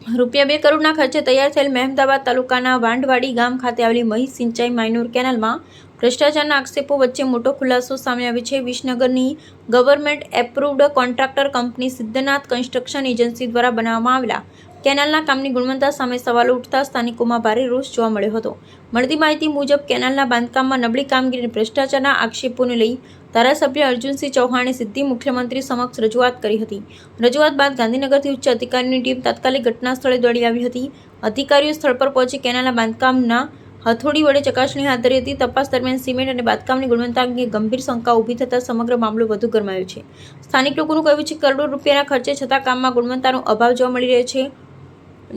રૂપિયા 2 કરોડના ખર્ચે તૈયાર થયેલ મહેમદાવાદ તાલુકાના વાંઢવાડી ગામ ખાતે આવેલી મહી સિંચાઈ માઇનોર કેનાલમાં ભ્રષ્ટાચારના આક્ષેપો વચ્ચે મોટો ખુલાસો સામે આવ્યો છે। વિસનગરની government approved contractor company Siddhanath construction agency દ્વારા બનાવવામાં આવેલા કેનાલના કામની ગુણવત્તા સામે સવાલો ઉઠતા સ્થાનિકોમાં ભારે રોષ જોવા મળ્યો હતો। મળતી માહિતી મુજબ કેનાલના બાંધકામમાં નબળી કામગીરી અને ભ્રષ્ટાચારના આક્ષેપોને લઈ ધારાસભ્ય અર્જુનસિંહ ચૌહાણે સીધી મુખ્યમંત્રી સમક્ષ રજૂઆત કરી હતી। રજૂઆત બાદ ગાંધીનગરથી ઉચ્ચ અધિકારીની ટીમ તાત્કાલિક ઘટના સ્થળે દોડી આવી હતી। અધિકારીઓ સ્થળ પર પહોંચી કેનાલના બાંધકામના હથોડી વડે ચકાસણી હાથ ધરી હતી। તપાસ દરમિયાન સિમેન્ટ અને બાંધકામની ગુણવત્તા અંગે ગંભીર શંકા ઊભી થતાં સમગ્ર મામલો વધુ ગરમાયો છે। સ્થાનિક લોકોનું કહેવું છે કે કરોડો રૂપિયાના ખર્ચે છતાં કામમાં ગુણવત્તાનો અભાવ જોવા મળી રહ્યો છે,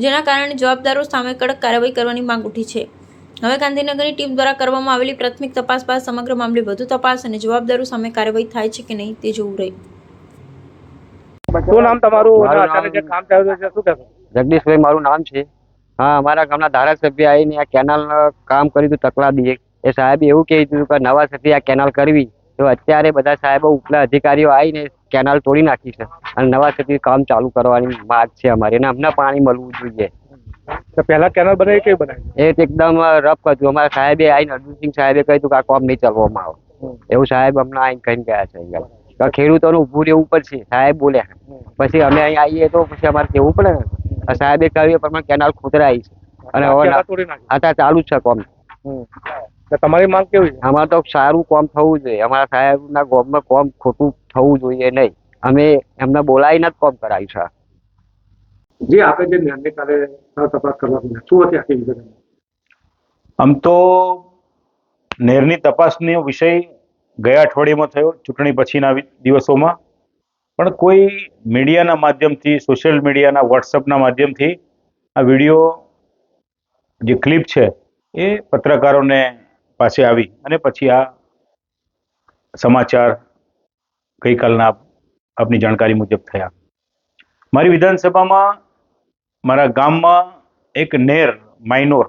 જેના કારણે જવાબદારો સામે કડક કાર્યવાહી કરવાની માંગ ઉઠી છે। હવે ગાંધીનગરની ટીમ દ્વારા કરવામાં આવેલી પ્રાથમિક તપાસ બાદ સમગ્ર મામલે વધુ તપાસ અને જવાબદારો સામે કાર્યવાહી થાય છે કે નહીં તે જોવું રહ્યું। શું નામ તમારું? અચાનક જે કામ ચાલુ છે શું કહેશો? જગદીશભાઈ મારું નામ છે। હા, અમારા ગામના ધારાસભ્ય આવીને આ કેનાલ કામ કર્યું હતું તકલાદી। એ સાહેબે એવું કીધું કે નવા સથી આ કેનાલ કરવી, તો અત્યારે બધા સાહેબો ઉપલા અધિકારીઓ આવીને કેનાલ તોડી નાખી છે અને નવા સથી કામ ચાલુ કરવાની માંગ છે અમારી, અને અમને પાણી મળવું જોઈએ। તો પહેલા કેનાલ બનાવી કેવી બનાવી? એ એકદમ રફ હતું। અમારા સાહેબે આવીને અર્જુનસિંહ સાહેબે કહ્યું કે આ કામ નહીં ચાલવામાં આવે, એવું સાહેબ અમને આવીને કહીને ગયા છે। ખેડૂતોનું ઊભું રહેવું પડશે સાહેબ બોલ્યા। પછી અમે અહીં આવીએ તો પછી અમારે કેવું પડે ને। સાહેબે કહ્યું પણ કેનાલ ખોતરાઈ છે અને હવે અત્યારે ચાલુ જ છે કામ। તમારી માંગ કેવી છે? અમારે તો સારું કામ થવું જોઈએ। અમારા સાહેબના ગામમાં કામ ખોટું થવું જોઈએ નહીં। અમે એમને બોલાવીને જ કામ કરાવ્યું છે। જે આપણે જે નિર્ણય કાલે તપાસ કરવા શું હતી આખી વિગત? આમ તો નેરની તપાસનો વિષય ગયા અઠવાડિયામાં થયો, ચૂંટણી પછીના દિવસોમાં, પણ કોઈ મીડિયાના માધ્યમથી, સોશિયલ મીડિયાના વોટ્સઅપના માધ્યમથી આ વિડીયો જે ક્લિપ છે એ પત્રકારોને પાસે આવી અને પછી આ સમાચાર ગઈકાલના આપની જાણકારી મુજબ થયા। મારી વિધાનસભામાં મારા ગામમાં એક નેર માઇનોર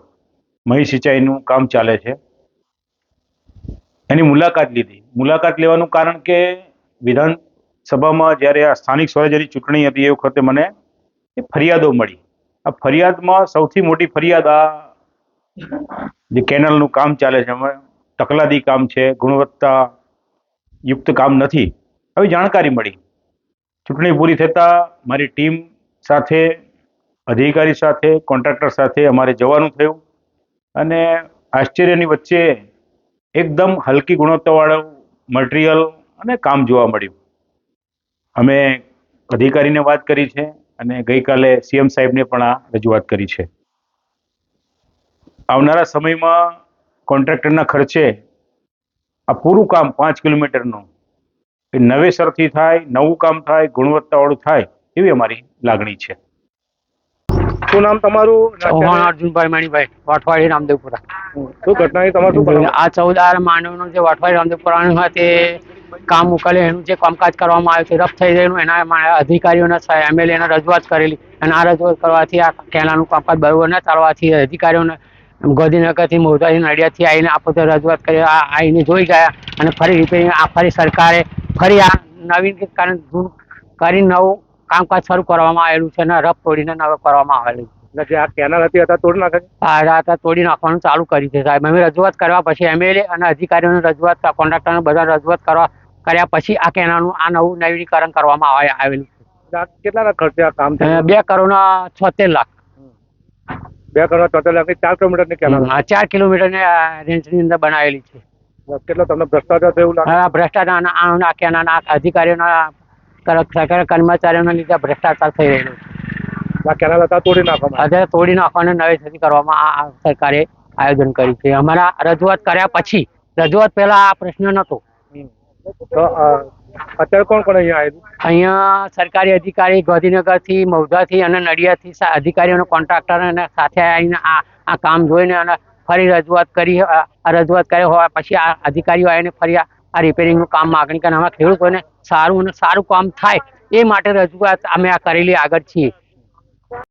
મહી સિંચાઈનું કામ ચાલે છે, એની મુલાકાત લીધી। મુલાકાત લેવાનું કારણ કે વિધાનસભામાં જ્યારે આ સ્થાનિક સ્વરાજ્યની ચૂંટણી હતી એ વખતે મને એ ફરિયાદો મળી। આ ફરિયાદમાં સૌથી મોટી ફરિયાદ આ જે કેનાલનું કામ ચાલે છે એમાં તકલાદી કામ છે, ગુણવત્તા યુક્ત કામ નથી, આવી જાણકારી મળી। ચૂંટણી પૂરી થતાં મારી ટીમ સાથે, અધિકારી સાથે, કોન્ટ્રાક્ટર સાથે અમારે જવાનું થયું અને આશ્ચર્યની વચ્ચે એકદમ હલકી ગુણવત્તાવાળું મટીરિયલ અને કામ જોવા મળ્યું। અમે અધિકારીને વાત કરી છે અને ગઈકાલે સીએમ સાહેબને પણ આ રજૂઆત કરી છે। આવનારા સમયમાં કોન્ટ્રાક્ટરના ખર્ચે આ પૂરું કામ 5 કિલોમીટરનું એ નવેસરથી થાય, નવું કામ થાય, ગુણવત્તાવાળું થાય એવી અમારી લાગણી છે। શું નામ તમારું? ચૌહાણ અર્જુનભાઈ મણિભાઈ, વાટવાડી રામદેવપુરા। શું ઘટના તમારે શું કરવાનું? આ 14 માનવનું જે વાટવાડી રામદેવપુરાનું હોય તે કામ મોકલે એનું જે કામકાજ કરવામાં આવ્યું છે રફ થઈ ગયેલું, એના અધિકારીઓના એમએલએને રજૂઆત કરેલી અને આ રજૂઆત કરવાથી આ કેનાલનું કામકાજ બરાબર ન ચાલવાથી અધિકારીઓને ગાંધીનગરથી, મોઢાથી, નડિયાદથી આવીને આ પોતે રજૂઆત કરી આવીને જોઈ ગયા અને ફરી રિપેરિંગ ફરી સરકારે ફરી આ નવીનીકરણ કરી નવું કામકાજ શરૂ કરવામાં આવેલું છે અને રફ તોડીને નવું કરવામાં આવેલું છે। જે આ કેનાલ હતી અત્યારે તોડી નાખે? આ તોડી નાખવાનું ચાલુ કરી છે સાહેબ। અમે રજૂઆત કરવા પછી એમએલએ અને અધિકારીઓને રજૂઆત, કોન્ટ્રાક્ટરને બધા રજૂઆત કર્યા પછી આ કેનાલનું આ નવું નવીનીકરણ કરવામાં આવેલું છે। કેટલાના ખર્ચે આ કામ છે? 2 કરોડના 76 લાખ। 2 કરોડ 76 લાખની 4 કિલોમીટરની કેનાલ? 4 કિલોમીટરની રેન્જની અંદર બનાવેલી છે। કેટલો તમને ભ્રષ્ટાચાર થયું લાગે? હા, ભ્રષ્ટાચાર આ કેનાલના અધિકારીઓના, સરકારી કર્મચારીઓના લીધે ભ્રષ્ટાચાર થઈ રહેલો છે। આ કેનાલ હતા તોડી નાખવામાં? અત્યારે તોડી નાખવાનું નવેસરથી કરવામાં આ સરકારે આયોજન કર્યું છે। અમારા રજૂઆત કર્યા પછી, રજૂઆત પહેલા આ પ્રશ્ન નહોતો। તો અત્યારે કોણ કોણ અહીંયા આવ્યું? અહીંયા સરકારી અધિકારી ગાંધીનગરથી, મૌધાથી અને નડિયાદથી અધિકારીઓને, કોન્ટ્રાક્ટર અને સાથે આવીને આ કામ જોઈને અને ફરી રજૂઆત કરી। રજૂઆત કર્યા હોવા પછી આ અધિકારીઓ આવીને ફરી આ રિપેરિંગનું કામ માગણી કરીને અમારા ખેડૂતોને સારું અને સારું કામ થાય એ માટે રજૂઆત અમે આ કરેલી આગળ છીએ।